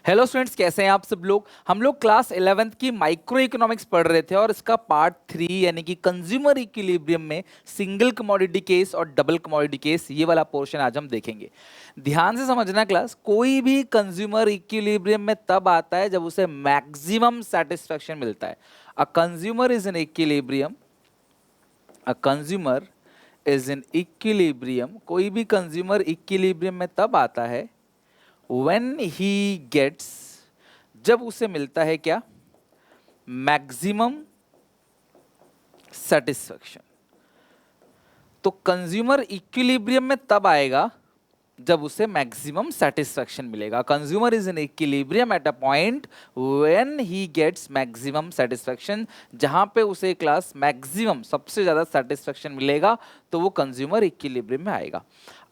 Hello students, कैसे हैं आप सब लोग। हम लोग क्लास 11th की माइक्रो इकोनॉमिक्स पढ़ रहे थे और इसका पार्ट 3 यानी कि कंज्यूमर इक्विलिब्रियम में सिंगल कमोडिटी केस और डबल कमोडिटी केस, ये वाला पोर्शन आज हम देखेंगे। ध्यान से समझना क्लास, कोई भी कंज्यूमर इक्विलिब्रियम में तब आता है जब उसे मैक्सिमम सेटिस्फैक्शन मिलता है। A consumer is in equilibrium, a consumer is in equilibrium, कोई भी कंज्यूमर इक्विलिब्रियम में तब आता है when he gets, जब उसे मिलता है क्या, मैक्सिमम सेटिस्फैक्शन। तो कंज्यूमर इक्विलिब्रियम में तब आएगा जब उसे मैक्सिमम सेटिस्फैक्शन मिलेगा। Consumer is in equilibrium at a point when he gets maximum satisfaction, जहां पे उसे क्लास मैक्सिमम सबसे ज्यादा सेटिस्फैक्शन मिलेगा तो वो कंज्यूमर इक्विलिब्रियम में आएगा।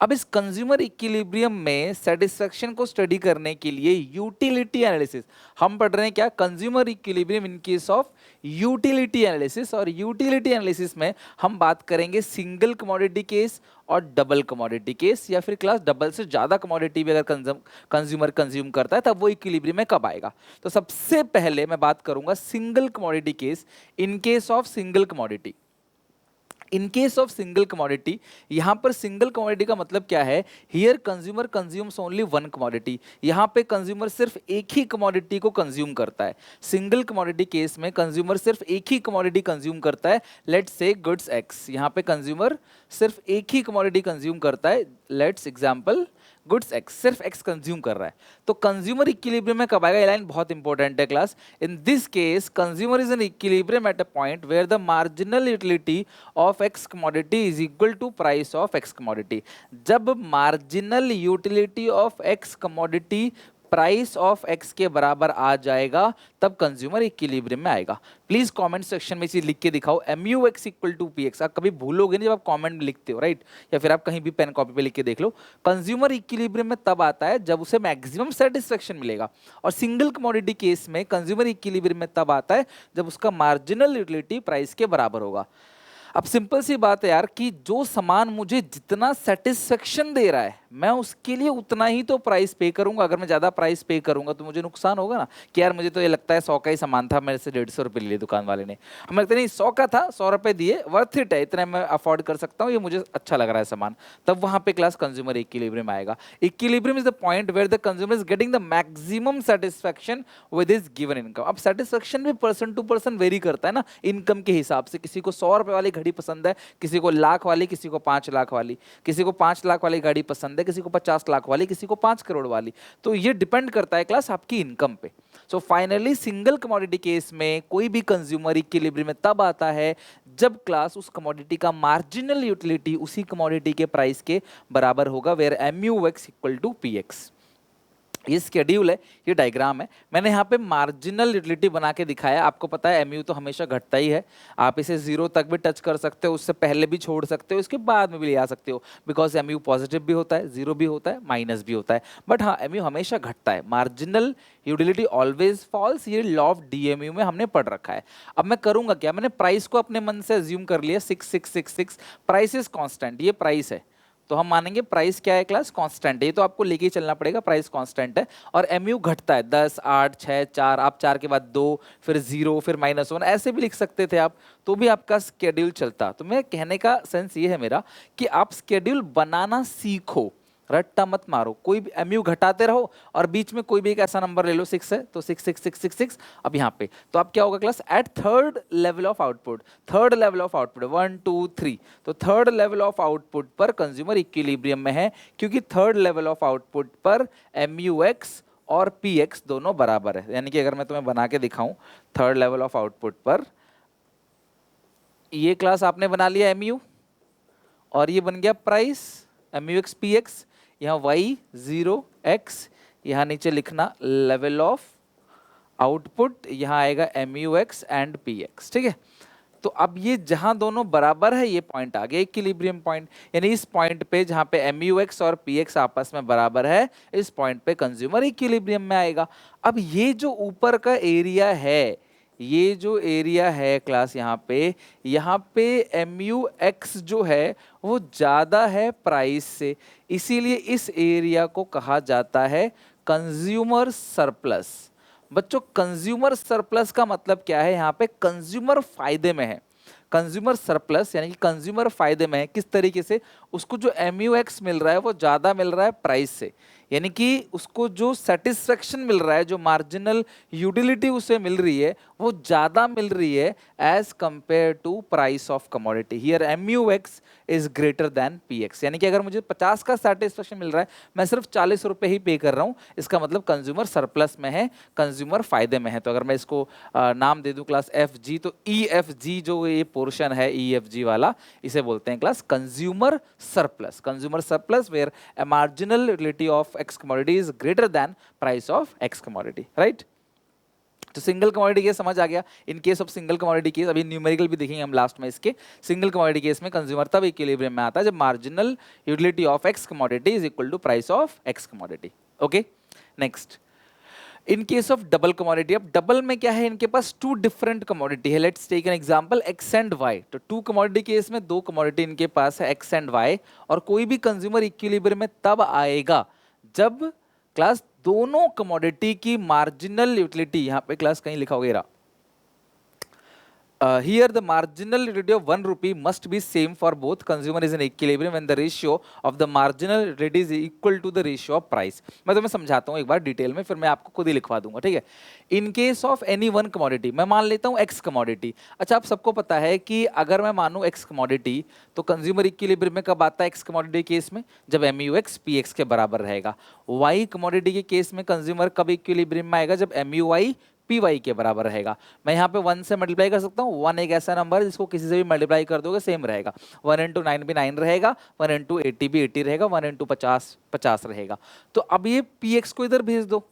अब इस कंज्यूमर इक्विलिब्रियम में सेटिस्फैक्शन को स्टडी करने के लिए यूटिलिटी एनालिसिस हम पढ़ रहे हैं। क्या, consumer equilibrium in case of utility analysis. और यूटिलिटी एनालिसिस में हम बात करेंगे सिंगल कमोडिटी केस और डबल कमोडिटी केस, या फिर क्लास डबल से ज्यादा कमोडिटी भी अगर कंज्यूमर कंज्यूम करता है तब वो इक्विलिब्रियम में कब आएगा। तो सबसे पहले मैं बात करूंगा single commodity case. In case of single commodity, in case of single commodity, यहां पर सिंगल कमोडिटी का मतलब क्या है, here consumer consumes only one commodity. यहां पे कंज्यूमर सिर्फ एक ही कमोडिटी को कंज्यूम करता है। सिंगल कमोडिटी केस में कंज्यूमर सिर्फ एक ही कमोडिटी कंज्यूम करता है, लेट्स से गुड्स एक्स। यहां पे कंज्यूमर सिर्फ एक ही कमोडिटी कंज्यूम करता है, लेट्स एग्जांपल गुड्स एक्स, सिर्फ एक्स कंज्यूम कर रहा है। तो कंज्यूमर इक्विलिब्रियम में कब आएगा, ये लाइन बहुत इंपॉर्टेंट है class. In this case consumer is in equilibrium at a point where the marginal utility of X commodity is equal to price of X commodity. जब marginal utility of X commodity price of X के बराबर आ जाएगा तब consumer equilibrium में आएगा। Please comment section में चीज लिख के दिखाओ, M U x equal to P x. आप कभी भूलोगे नहीं जब आप कमेंट में लिखते हो, राइट, या फिर आप कहीं भी पेन कॉपी पे लिख के देख लो। कंज्यूमर इक्विलिब्रियम में तब आता है जब उसे मैक्सिमम सेटिस्फेक्शन मिलेगा, और सिंगल कमोडिटी केस में कंज्यूमर इक्विलिब्रियम में तब आता है जब उसका मार्जिनल यूटिलिटी प्राइस के बराबर होगा। अब सिंपल सी बात है यार कि जो सामान मुझे जितना सेटिस्फेक्शन दे रहा है मैं उसके लिए उतना ही तो प्राइस पे करूंगा। अगर मैं ज्यादा प्राइस पे करूंगा तो मुझे नुकसान होगा ना, कि यार मुझे तो ये लगता है 100 का ही सामान था, मेरे से 150 रुपये ले लिए दुकान वाले ने। हमें लगता है नहीं 100 का था, 100 रुपये दिए, वर्थ इट है, इतना मैं अफोर्ड कर सकता हूँ, ये मुझे अच्छा लग रहा है सामान। तब वहां पे क्लास कंज्यूमर इक्विलिब्रियम आएगा। Equilibrium is the point where the consumer is getting the maximum satisfaction with his given income. अब सेटिस्फेक्शन भी पर्सन टू पर्सन वेरी करता है ना, इनकम के हिसाब से। किसी को 100 रुपये वाली घड़ी पसंद है, किसी को लाख वाली, किसी को 5 लाख वाली, किसी को 5 लाख वाली गाड़ी पसंद है, किसी को 50 लाख वाली, किसी को 5 करोड़ वाली। तो ये डिपेंड करता है क्लास आपकी इनकम पे। So finally single commodity case में कोई भी कंज्यूमर इक्विलिब्रियम में तब आता है जब क्लास उस कमोडिटी का मार्जिनल यूटिलिटी उसी कमोडिटी के प्राइस के बराबर होगा, where M U x equal to P X. ये स्केड्यूल है, ये डायग्राम है। मैंने यहाँ पे मार्जिनल यूटिलिटी बना के दिखाया। आपको पता है एमयू तो हमेशा घटता ही है, आप इसे 0 तक भी टच कर सकते हो, उससे पहले भी छोड़ सकते हो, इसके बाद में भी ले आ सकते हो, बिकॉज एमयू पॉजिटिव भी होता है, 0 भी होता है, माइनस भी होता है। बट हाँ, एमयू हमेशा घटता है, मार्जिनल यूटिलिटी ऑलवेज फॉल्स, ये लॉ ऑफ डीएमयू में हमने पढ़ रखा है। अब मैं करूंगा क्या, मैंने प्राइस को अपने मन से अज्यूम कर लिया 6666, प्राइस इज कॉन्स्टेंट, ये प्राइस है तो हम मानेंगे प्राइस क्या है क्लास, कांस्टेंट है। ये तो आपको लेके ही चलना पड़ेगा, प्राइस कांस्टेंट है। और एमयू घटता है 10, 8, 6, 4, आप 4 के बाद 2, फिर 0, फिर -1, ऐसे भी लिख सकते थे आप, तो भी आपका स्केड्यूल चलता। तो मैं कहने का सेंस ये है मेरा कि आप स्केड्यूल बनाना सीखो, रट्टा मत मारो। कोई भी एमयू घटाते रहो और बीच में कोई भी एक ऐसा नंबर ले लो, 6 है तो 66666। अब यहाँ पे तो अब क्या होगा class, at third level of output, third level of output 1 2 3, तो थर्ड लेवल ऑफ आउटपुट पर कंज्यूमर इक्विलिब्रियम में है, क्योंकि थर्ड लेवल ऑफ आउटपुट पर एमयू एक्स और पी एक्स दोनों बराबर है। यानी कि अगर मैं तुम्हें बना के दिखाऊं, थर्ड लेवल ऑफ आउटपुट पर ये क्लास आपने बना लिया एमयू, और ये बन गया price MU x P x. यहाँ y 0 x, यहाँ नीचे लिखना लेवल ऑफ आउटपुट, यहाँ आएगा MU x and P x, ठीक है। तो अब ये जहां दोनों बराबर है, ये पॉइंट आ गया इक्विलिब्रियम पॉइंट। यानी इस पॉइंट पे जहां पे एमयू एक्स और पी एक्स आपस में बराबर है, इस पॉइंट पे कंज्यूमर इक्विलिब्रियम में आएगा। अब ये जो ऊपर का एरिया है, ये जो एरिया है क्लास, यहाँ पे एमयू एक्स जो है वो ज्यादा है प्राइस से, इसीलिए इस एरिया को कहा जाता है कंज्यूमर सरप्लस। बच्चों कंज्यूमर सरप्लस का मतलब क्या है, यहाँ पे कंज्यूमर फायदे में है। कंज्यूमर सरप्लस यानी कि कंज्यूमर फायदे में है किस तरीके से, उसको जो MUX मिल रहा है वो ज्यादा मिल रहा है प्राइस से, यानी कि उसको जो सेटिस्फेक्शन मिल रहा है, जो मार्जिनल यूटिलिटी उसे मिल रही है वो ज्यादा मिल रही है as compare to price of commodity. Here MUX is greater than PX, यानी कि अगर मुझे 50 का सेटिस्फेक्शन मिल रहा है, मैं सिर्फ 40 रुपए ही पे कर रहा हूँ, इसका मतलब कंज्यूमर सरप्लस में है, कंज्यूमर फायदे में है। तो अगर मैं इसको नाम दे दूं क्लास FG, तो EFG जो ये पोर्शन है EFG वाला, इसे बोलते हैं class consumer surplus. Consumer surplus where a marginal utility of X commodity is greater than price of X commodity, right? तो सिंगल कमोडिटी केस समझ आ गया। In case of single commodity case, अभी न्यूमेरिकल भी देखेंगे हम लास्ट में इसके। सिंगल कमोडिटी केस में कंज्यूमर तब इक्विलिब्रियम में आता है जब marginal utility of X commodity is equal to price of X commodity. Okay, next in case of double commodity, अब डबल में क्या है, इनके पास टू डिफरेंट कमोडिटी है। Let's take an example x and Y. तो टू कमोडिटी केस में दो कमोडिटी इनके पास है एक्स एंड वाई, और कोई भी कंज्यूमर इक्विलिब्रियम में तब आएगा जब क्लास दोनों कमोडिटी की मार्जिनल यूटिलिटी, यहां पे क्लास कहीं लिखा होगा here the marginal utility of 1 rupee must be same for both consumer is in equilibrium when the ratio of the marginal utility is equal to the ratio of price। मैं तुम्हें समझाता हूँ एक बार डिटेल में, फिर मैं आपको खुद ही लिखवा दूंगा, ठीक है। इन case of any one commodity, मैं मान लेता हूँ एक्स कमोडिटी। अच्छा, आप सबको पता है कि अगर मैं मानूं एक्स कमोडिटी, तो कंज्यूमर इक्विलिब्रियम में कब आता है एक्स कमोडिटी केस में, जब MUX PX के बराबर रहेगा। वाई कमोडिटी के केस में कंज्यूमर कब इक्विलिब्रियम में आएगा, जब MUY PY के बराबर रहेगा। मैं यहाँ पे 1 से मल्टीप्लाई कर सकता हूँ, 1 एक ऐसा नंबर है जिसको किसी से भी मल्टीप्लाई कर दोगे सेम रहेगा। 1 इंटू 9 भी 9 रहेगा, 1 इंटू 80 भी 80 रहेगा, 1 इंटू 50 50 रहेगा। तो अब ये PX को इधर भेज दो,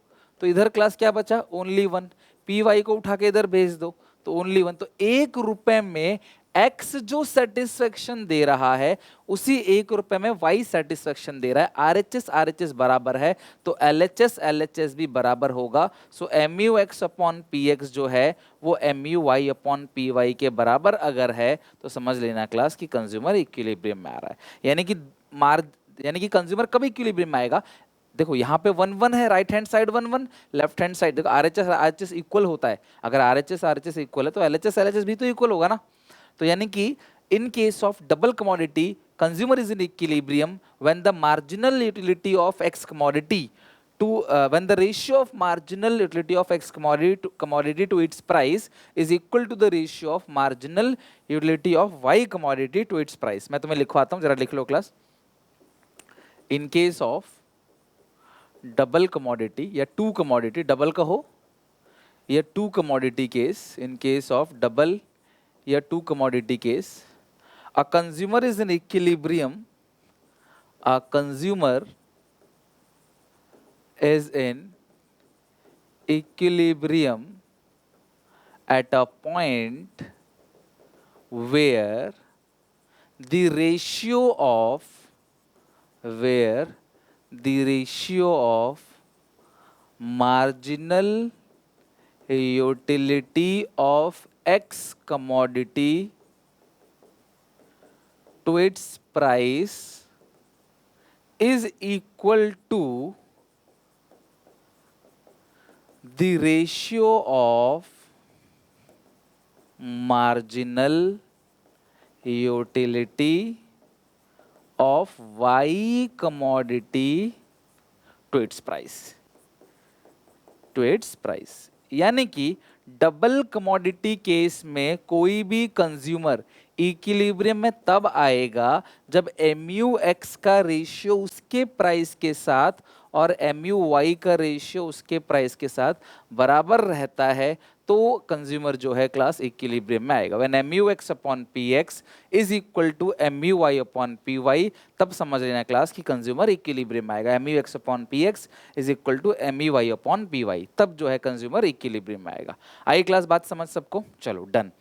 तो इधर क्लास क्या बचा, ओनली 1। PY को उठा के इधर भेज दो तो ओनली 1। तो 1 रुपए में X जो सेटिस्फेक्शन दे रहा है, उसी 1 रुपए में Y सेटिस्फेक्शन दे रहा है। RHS RHS बराबर है तो LHS LHS भी बराबर होगा। सो MUX अपॉन PX जो है वो MUY अपॉन PY के बराबर अगर है तो समझ लेना क्लास कि कंज्यूमर इक्विलिब्रियम में आ रहा है। यानी कि कंज्यूमर कब इक्विलिब्रियम में आएगा, देखो यहाँ पे 1 1 है, right hand side 1 1, left hand side देखो RHS RHS इक्वल होता है। अगर RHS RHS इक्वल है तो LHS LHS भी तो इक्वल होगा ना। तो यानी कि in case of double commodity, consumer is in equilibrium when the marginal utility of X commodity to when the ratio of marginal utility of X commodity to its price is equal to the ratio of marginal utility of Y commodity to its price। मैं तुम्हें लिखवाता हूँ, जरा लिख लो class. In case of double commodity या two commodity, double कहो या two commodity case, in case of double या two commodity case, a consumer is in equilibrium, a consumer is in equilibrium at a point where the ratio of marginal utility of X commodity to its price is equal to the ratio of marginal utility of Y commodity to its price, यानी कि double commodity case में कोई भी consumer equilibrium में तब आएगा जब MUX का रेशियो उसके प्राइस के साथ और MUY का रेशियो उसके प्राइस के साथ बराबर रहता है, तो कंज्यूमर जो है क्लास इक्विलिब्रियम में आएगा। When MUX upon PX is equal to MUY upon PY, तब समझ लेना क्लास कि कंज्यूमर इक्विलिब्रियम में आएगा। MUX upon PX is equal to MUY upon PY, तब जो है कंज्यूमर इक्विलिब्रियम में आएगा। आई क्लास बात समझ सबको, चलो डन।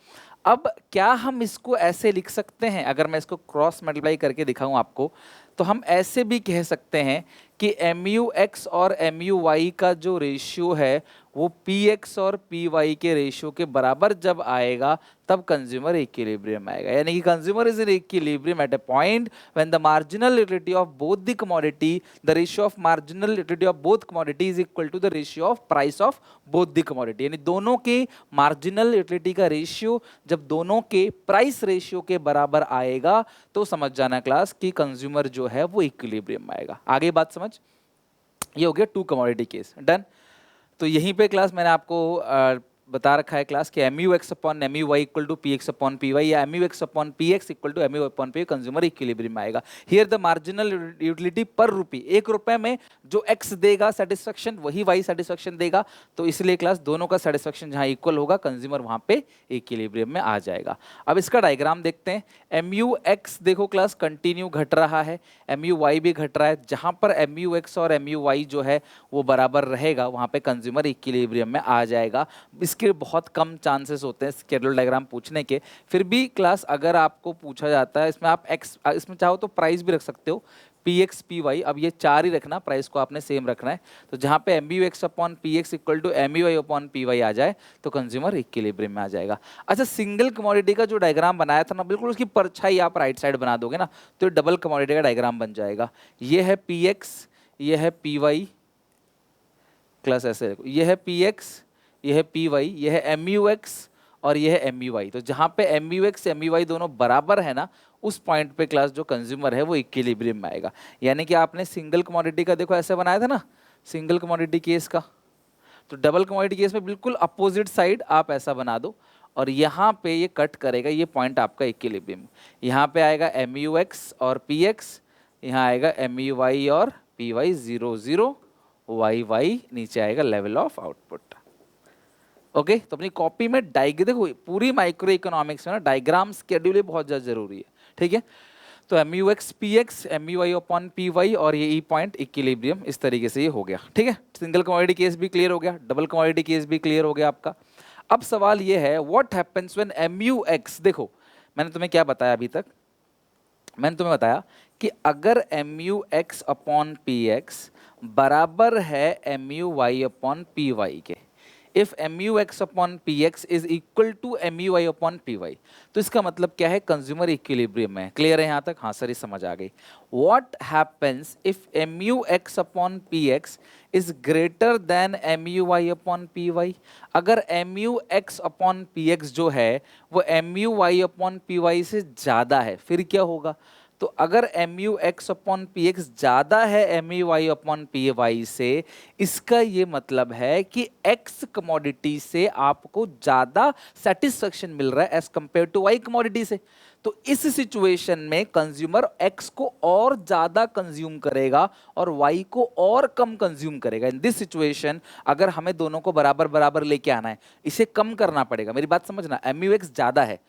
अब क्या हम इसको ऐसे लिख सकते हैं, अगर मैं इसको क्रॉस मल्टीप्लाई करके दिखाऊं आपको, तो हम ऐसे भी कह सकते हैं कि एम यू एक्स और एम यू वाई का जो रेशियो है वो पी एक्स और पी वाई के रेशियो के बराबर जब आएगा तब कंज्यूमर इक्विलिब्रियम आएगा। यानी कि consumer is in equilibrium at a point when the marginal utility of both the commodity, the ratio of marginal utility of both commodity is equal to the ratio of price of both the commodity. यानी दोनों के marginal utility का ratio जब दोनों के price ratio के बराबर आएगा तो समझ जाना क्लास कि कंज्यूमर जो है वो इक्विलिब्रियम आएगा। आगे बात समझ, ये हो गया टू कमोडिटी केस, डन। तो यहीं पे क्लास मैंने आपको बता रखा है क्लास कि M U X upon M U Y equal to P X upon P Y या M U X upon P X equal to M U upon P, consumer equilibrium में आएगा। हियर द मार्जिनल यूटिलिटी पर रुपी, एक रुपए में जो x देगा satisfaction वही वाई सेटिस्फेक्शन देगा, तो इसलिए क्लास दोनों का सेटिस्फेक्शन जहां इक्वल होगा कंज्यूमर वहां पे इक्विलिब्रियम में आ जाएगा। अब इसका डायग्राम देखते हैं। एम यू एक्स देखो क्लास कंटिन्यू घट रहा है, एम यू वाई भी घट रहा है। जहां पर एम यू एक्स और एम यू वाई जो है वो बराबर रहेगा वहां पे कंज्यूमर इक्विलिब्रियम में आ जाएगा। इसके बहुत कम चांसेस होते हैं स्केड्यूल डायग्राम पूछने के, फिर भी क्लास अगर आपको पूछा जाता है इसमें आप एक्स, इसमें चाहो तो प्राइस भी रख सकते हो पी एक्स पी वाई, अब ये चार ही रखना, प्राइस को आपने सेम रखना है। तो जहां पे M U X upon P X equal to M U Y upon P Y आ जाए तो कंज्यूमर इक्विलिब्रियम में आ जाएगा। अच्छा, सिंगल कमोडिटी का जो डायग्राम बनाया था ना, बिल्कुल उसकी परछाई आप राइट साइड बना दोगे ना तो डबल कमोडिटी का डायग्राम बन जाएगा। ये है पी एक्स, ये है पी वाई, क्लास ऐसे देखो, ये है पी एक्स, ये है पी वाई, ये है एम यू एक्स और ये है एम यू वाई। तो जहां पे M U X M U Y दोनों बराबर है ना, उस पॉइंट पे क्लास जो कंज्यूमर है वो इक्विलिब्रियम में आएगा। यानी कि आपने सिंगल कमोडिटी का देखो ऐसे बनाया था ना, सिंगल कमोडिटी केस का, तो डबल कमोडिटी केस में बिल्कुल अपोजिट साइड आप ऐसा बना दो और यहाँ पे ये कट करेगा, ये पॉइंट आपका इक्विलिब्रियम। यहाँ पे आएगा एम यू एक्स और पी एक्स, यहाँ आएगा एम यू वाई और पी वाई, 0 0 वाई वाई, नीचे आएगा लेवल ऑफ आउटपुट। ओके, तो अपनी कॉपी में देखो पूरी माइक्रो इकोनॉमिक्स में ना डायग्राम शेड्यूल बहुत ज़्यादा जरूरी है, ठीक है। तो M U X P X, M U Y upon P Y और ये ई पॉइंट इक्विलिब्रियम, इस तरीके से ये हो गया, ठीक है। सिंगल कमोडिटी केस भी क्लियर हो गया, डबल कमोडिटी केस भी क्लियर हो गया आपका। अब सवाल ये है what happens when M U X, देखो मैंने तुम्हें क्या बताया अभी तक, मैंने तुम्हें बताया कि अगर M U X upon P X बराबर है M U Y upon P Y के, if M U X upon P X is equal to M U Y upon P Y, तो इसका मतलब क्या है, कंज्यूमर इक्विलिब्रियम में। क्लियर है यहाँ तक? हाँ सर, ये समझ आ गई। What happens if M U X upon P X is greater than M U Y upon P Y, अगर M U X upon P X जो है वो M U Y upon P Y से ज़्यादा है, फिर क्या होगा? तो अगर M U X upon P X ज़्यादा है M U Y upon P Y से, इसका ये मतलब है कि एक्स कमोडिटी से आपको ज़्यादा सेटिस्फेक्शन मिल रहा है as compare to Y commodity से। तो इस सिचुएशन में कंज्यूमर एक्स को और ज़्यादा कंज्यूम करेगा और वाई को और कम कंज्यूम करेगा। इन दिस सिचुएशन अगर हमें दोनों को बराबर बराबर लेके आना है, इसे कम करना पड़ेगा। मेरी बात समझना, एम यू एक्स ज़्यादा है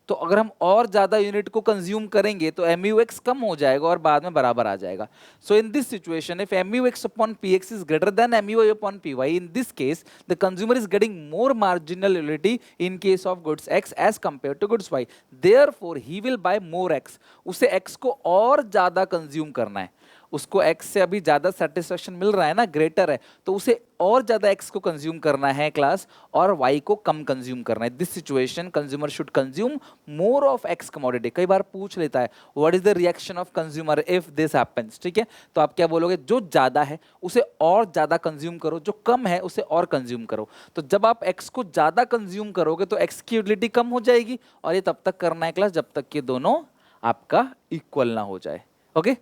तो अगर हम और ज्यादा यूनिट को कंज्यूम करेंगे तो एम यू एक्स कम हो जाएगा और बाद में बराबर आ जाएगा। So in this situation if M U X upon P X is greater than M U Y upon P Y, in this case the consumer is getting more marginal utility in case of goods X as compare to goods Y, therefore he will buy more X. उसे X को और ज्यादा consume करना है, उसको x से अभी ज़्यादा सेटिस्फेक्शन मिल रहा है ना, ग्रेटर है, तो उसे और ज़्यादा x को कंज्यूम करना है क्लास और y को कम कंज्यूम करना है। This situation consumer should consume more of x commodity. कई बार पूछ लेता है what is the reaction of consumer if this happens, ठीक है। तो आप क्या बोलोगे, जो ज़्यादा है उसे और ज़्यादा कंज्यूम करो, जो कम है उसे और कंज्यूम करो। तो जब आप x को ज़्यादा कंज्यूम करोगे तो x की यूटिलिटी कम हो जाएगी और ये तब तक करना है क्लास जब तक कि दोनों आपका इक्वल ना हो जाए। Okay,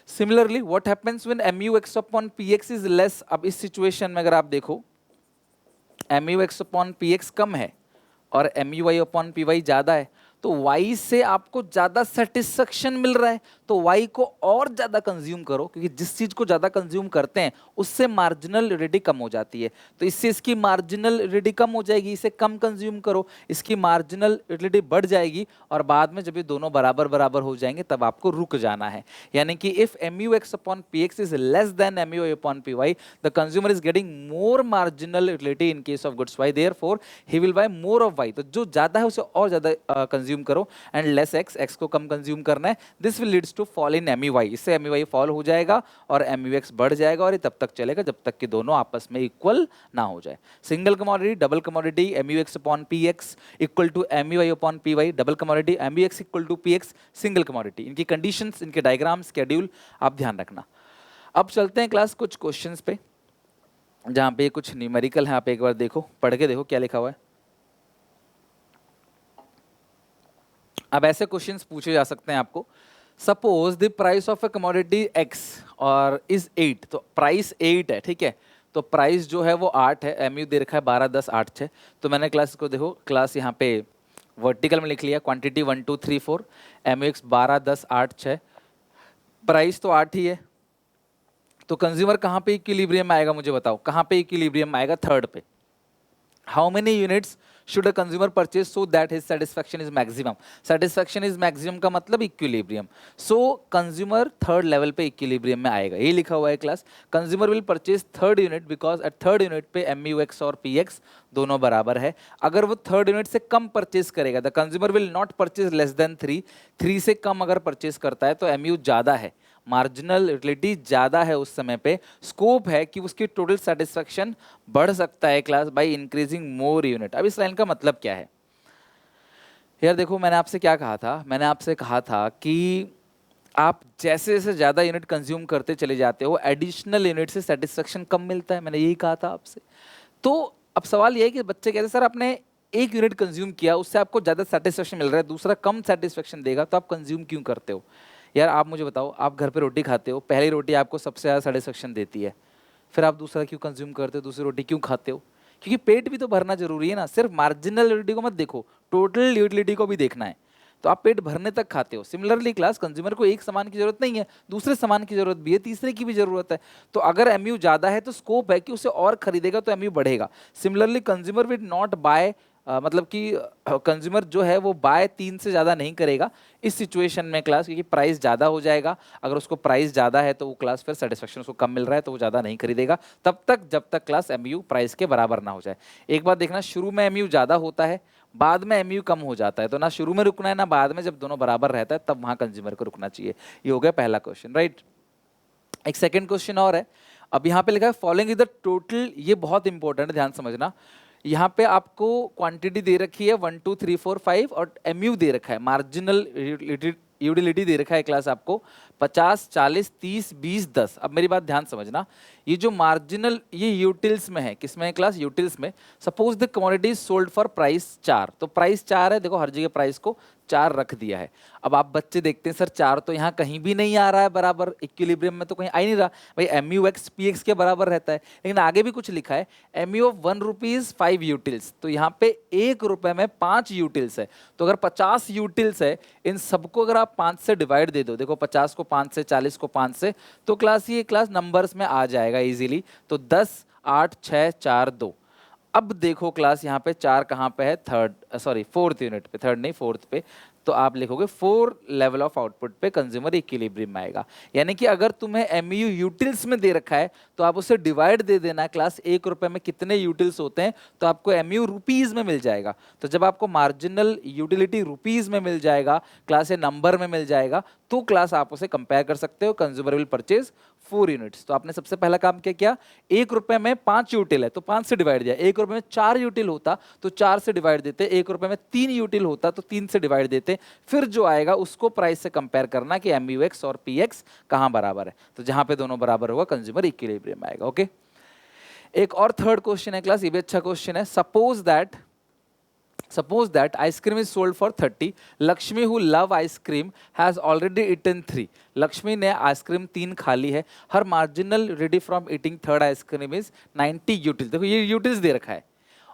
similarly what happens when M U X upon P X is less. अब इस सिचुएशन में अगर आप देखो M U X upon P X कम है और M U Y upon P Y ज़्यादा है, तो y से आपको ज़्यादा सेटिस्फेक्शन मिल रहा है तो y को और ज़्यादा कंज्यूम करो, क्योंकि जिस चीज़ को ज़्यादा कंज्यूम करते हैं उससे मार्जिनल यूटिलिटी कम हो जाती है। तो इससे इसकी मार्जिनल यूटिलिटी कम हो जाएगी, इसे कम कंज्यूम करो, इसकी मार्जिनल यूटिलिटी बढ़ जाएगी और बाद में जब ये दोनों बराबर बराबर हो जाएंगे तब आपको रुक जाना है। यानी कि if M U X upon P X is less than M U upon P Y, the consumer is getting more marginal utility in case of goods Y, therefore he will buy more of Y. तो जो ज़्यादा है उसे और ज़्यादा consume करो and less x को कम consume करना है, this will leads to fall in M इससे एम फॉल हो जाएगा और एम बढ़ जाएगा और ये तब तक चलेगा जब तक कि दोनों आपस में इक्वल ना हो जाए। Single commodity, double commodity, M upon P X equal to M upon P Y, double commodity M equal to P X, single commodity. इनकी कंडीशंस, इनके डायग्राम, शेड्यूल आप ध्यान रखना। अब चलते हैं क्लास कुछ क्वेश्चंस पे जहां पे कुछ न्यूमेरिकल है, आप एक बार देखो, पढ़ के देखो क्या लिखा हुआ है। अब ऐसे क्वेश्चंस पूछे जा सकते हैं आपको, suppose the price of A commodity x और इज 8, तो प्राइस 8 है, ठीक है, तो प्राइस जो है वो 8 है, एमयू दे रखा है 12, 10, 8, 6। तो मैंने क्लास को देखो, क्लास यहाँ पे वर्टिकल में लिख लिया, क्वांटिटी 1 2 3 4, एमयू एक्स 12, 10, 8, 6, प्राइस तो 8 ही है। तो कंज्यूमर कहाँ पे इक्विलिब्रियम में आएगा, मुझे बताओ कहाँ पे इक्विलिब्रियम में आएगा, थर्ड पे। How many units should a consumer purchase so that his satisfaction is maximum, satisfaction is maximum का मतलब इक्विलिब्रियम, सो कंज्यूमर थर्ड लेवल पे इक्विलिब्रियम में आएगा, ये लिखा हुआ है class. Consumer will purchase third unit because at third unit पे एम यू एक्स और पी एक्स दोनों बराबर है। अगर वो थर्ड यूनिट से कम परचेज करेगा, the consumer will not purchase less than 3, 3 से कम अगर परचेज करता है तो एम यू ज़्यादा है, मार्जिनल यूटिलिटी ज़्यादा है, उस समय पे स्कोप है कि उसकी टोटल सेटिस्फैक्शन बढ़ सकता है class by increasing more unit. अब इस लाइन का मतलब क्या है यार, देखो मैंने आपसे क्या कहा था, मैंने आपसे कहा था कि आप जैसे जैसे ज़्यादा यूनिट कंज्यूम करते चले जाते हो, एडिशनल यूनिट से सेटिस्फैक्शन कम मिलता है, मैंने यही कहा था आपसे। तो अब सवाल ये है कि बच्चे कहते हैं सर आपने एक यूनिट कंज्यूम किया, उससे आपको ज़्यादा सेटिस्फैक्शन मिल रहा है, दूसरा कम सेटिस्फैक्शन देगा, तो आप कंज्यूम क्यों करते हो? यार आप मुझे बताओ, आप घर पे रोटी खाते हो, पहली रोटी आपको सबसे ज़्यादा सेटिस्फैक्शन देती है, फिर आप दूसरा क्यों कंज्यूम करते हो, दूसरी रोटी क्यों खाते हो? क्योंकि पेट भी तो भरना जरूरी है ना, सिर्फ मार्जिनल यूटिलिटी को मत देखो, टोटल यूटिलिटी को भी देखना है, तो आप पेट भरने तक खाते हो। सिमिलरली क्लास कंज्यूमर को एक सामान की जरूरत नहीं है, दूसरे सामान की जरूरत भी है, तीसरे की भी जरूरत है, तो अगर एमयू ज़्यादा है तो स्कोप है कि उसे और खरीदेगा तो एमयू बढ़ेगा। Similarly consumer will not buy, मतलब कि कंज्यूमर जो है वो बाय 3 से ज़्यादा नहीं करेगा इस सिचुएशन में क्लास, क्योंकि प्राइस ज़्यादा हो जाएगा। अगर उसको प्राइस ज़्यादा है तो वो क्लास फिर सेटिस्फेक्शन उसको कम मिल रहा है तो वो ज़्यादा नहीं खरीदेगा तब तक जब तक क्लास एमयू प्राइस के बराबर ना हो जाए। एक बात देखना, शुरू में एमयू ज़्यादा होता है, बाद में एमयू कम हो जाता है, तो ना शुरू में रुकना है ना बाद में, जब दोनों बराबर रहता है तब वहाँ कंज्यूमर को रुकना चाहिए। ये हो गया पहला क्वेश्चन, राइट। एक सेकेंड क्वेश्चन और है, अब यहाँ पे लिखा है फॉलोइंग इज द टोटल, ये बहुत इंपॉर्टेंट है, ध्यान समझना। यहाँ पे आपको क्वांटिटी दे रखी है 1 2 3 4 5 और एमयू दे रखा है, मार्जिनल यूटिलिटी दे रखा है क्लास आपको 50, 40, 30, 20, 10। अब मेरी बात ध्यान समझना, ये जो मार्जिनल, ये यूटिल्स में है, किसमें है क्लास, यूटिल्स में। Suppose the commodity sold for price 4, तो प्राइस 4 है, देखो हर जगह प्राइस को 4 रख दिया है। अब आप बच्चे देखते हैं सर 4 तो यहाँ कहीं भी नहीं आ रहा है बराबर, इक्विलिब्रियम में तो कहीं आ ही नहीं रहा भाई, M U X P X के बराबर रहता है, लेकिन आगे भी कुछ लिखा है M U of 1 rupees 5 utils, तो यहाँ पे 1 रुपए में 5 यूटिल्स है, तो अगर 50 यूटिल्स है, इन सबको अगर आप 5 से डिवाइड दे दो, देखो 50 को 5 से, 40 को 5 से, तो क्लास ये क्लास नंबर्स में आ जाएगा इजीली, तो 10, 8, 6, 4, 2। अब देखो क्लास यहाँ पे 4 कहाँ पे है, फोर्थ यूनिट पे, थर्ड नहीं फोर्थ पे, तो आप लिखोगे 4 लेवल ऑफ आउटपुट पे कंज्यूमर इक्विलिब्रियम में आएगा। यानी कि अगर तुम्हें एमयू यूटिल्स में दे रखा है तो आप उसे डिवाइड दे देना क्लास, 1 रुपए में कितने यूटिल्स होते हैं, तो आपको एमयू रुपीज में मिल जाएगा। तो जब आपको मार्जिनल यूटिलिटी रुपीज में मिल जाएगा क्लास, ये नंबर में मिल जाएगा, तो क्लास आप उसे कंपेयर कर सकते हो, कंज्यूमर विल परचेज 4 यूनिट्स। तो आपने सबसे पहला काम क्या किया, 1 रुपए में 5 यूटिल है तो 5 से डिवाइड दिया, 1 रुपए में 4 यूटिल होता तो 4 से डिवाइड देते, 1 रुपए में 3 यूटिल होता तो 3 से डिवाइड देते, फिर जो आएगा उसको प्राइस से कंपेयर करना कि एम यू एक्स और पी एक्स कहाँ बराबर है, तो जहां पे दोनों बराबर होगा कंज्यूमर इक्विलिब्रियम आएगा। ओके, एक और थर्ड क्वेश्चन है क्लास, ये भी अच्छा क्वेश्चन है। Suppose that ice cream is sold for 30. Lakshmi, who love ice cream, has already eaten 3. Lakshmi ने आइसक्रीम 3 खा ली है। हर marginal ready from eating third ice cream is 90 util. देखो ये यूटिल्स दे रखा है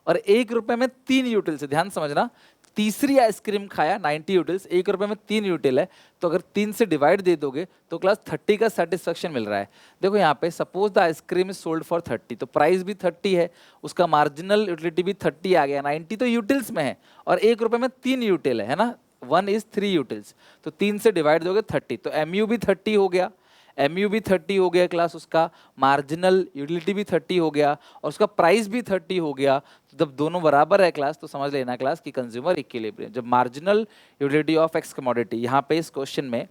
और 1 रुपए में 3 यूटिल्स है, ध्यान समझना। तीसरी आइसक्रीम खाया 90 यूटिल्स, 1 रुपए में 3 यूटिल है, तो अगर 3 से डिवाइड दे दोगे तो क्लास 30 का सेटिस्फेक्शन मिल रहा है। देखो यहाँ पे suppose the ice cream is sold for 30, तो प्राइस भी 30 है, उसका मार्जिनल यूटिलिटी भी 30 आ गया, 90 तो यूटिल्स में है और 1 रुपए में 3 यूटिल है ना, 1 is 3 यूटिल्स, तो 3 से डिवाइड दोगे 30, तो एम यू भी 30 हो गया, एम यू भी 30 हो गया क्लास, उसका मार्जिनल यूटिलिटी भी 30 हो गया और उसका प्राइस भी 30 हो गया। तो जब दोनों बराबर है क्लास तो समझ लेना क्लास कि कंज्यूमर इक्विलिब्रियम। जब marginal utility of X commodity, यहाँ पे इस क्वेश्चन में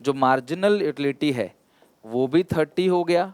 जो मार्जिनल यूटिलिटी है वो भी 30 हो गया,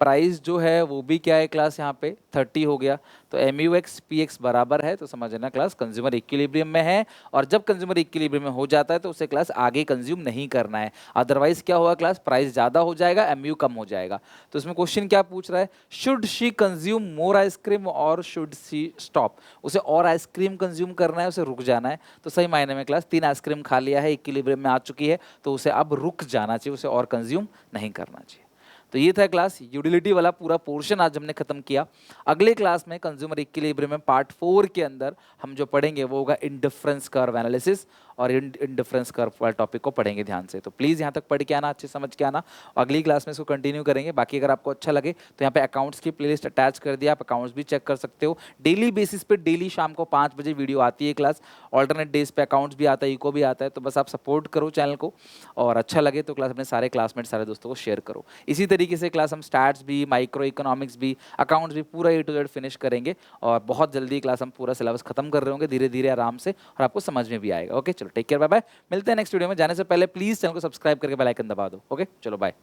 प्राइस जो है वो भी क्या है क्लास यहाँ पे 30 हो गया, तो M U X P X बराबर है, तो समझ लेना क्लास कंज्यूमर इक्विलिब्रियम में है। और जब कंज्यूमर इक्विलिब्रियम में हो जाता है तो उसे क्लास आगे कंज्यूम नहीं करना है, अदरवाइज क्या होगा क्लास, प्राइस ज़्यादा हो जाएगा, एम यू कम हो जाएगा। तो इसमें क्वेश्चन क्या पूछ रहा है, should she consume more ice cream और शुड शी स्टॉप, उसे और आइसक्रीम कंज्यूम करना है, उसे रुक जाना है। तो सही मायने में क्लास 3 आइसक्रीम खा लिया है, इक्विलिब्रियम में आ चुकी है, तो उसे अब रुक जाना चाहिए, उसे और कंज्यूम नहीं करना चाहिए। तो ये था क्लास यूटिलिटी वाला पूरा पोर्शन आज हमने खत्म किया। अगले क्लास में कंज्यूमर इक्विलिब्रियम में पार्ट 4 के अंदर हम जो पढ़ेंगे वो होगा इंडिफरेंस कर्व एनालिसिस, और इंडिफरेंस कर्व वाले टॉपिक को पढ़ेंगे ध्यान से। तो प्लीज़ यहाँ तक पढ़ के आना, अच्छे समझ के आना, अगली क्लास में इसको कंटिन्यू करेंगे। बाकी अगर आपको अच्छा लगे तो यहाँ पे अकाउंट्स की प्लेलिस्ट अटैच कर दिया, आप अकाउंट्स भी चेक कर सकते हो। डेली बेसिस पे डेली शाम को 5 बजे वीडियो आती है क्लास, ऑल्टरनेट डेज पे अकाउंट्स भी आता है, इको भी आता है। तो बस आप सपोर्ट करो चैनल को, और अच्छा लगे तो क्लास अपने सारे क्लासमेट सारे दोस्तों को शेयर करो। इसी तरीके से क्लास हम स्टैट्स भी, माइक्रो इकोनॉमिक्स भी, अकाउंट्स भी पूरा A to Z फिनिश करेंगे, और बहुत जल्दी क्लास हम पूरा सिलेबस खत्म कर रहे होंगे धीरे धीरे आराम से, और आपको समझ में भी आएगा। ओके चलो टेक केयर, बाय बाय, मिलते हैं नेक्स्ट वीडियो में। जाने से पहले प्लीज चैनल को सब्सक्राइब करके बेल आइकन दबा दो। ओके चलो बाय।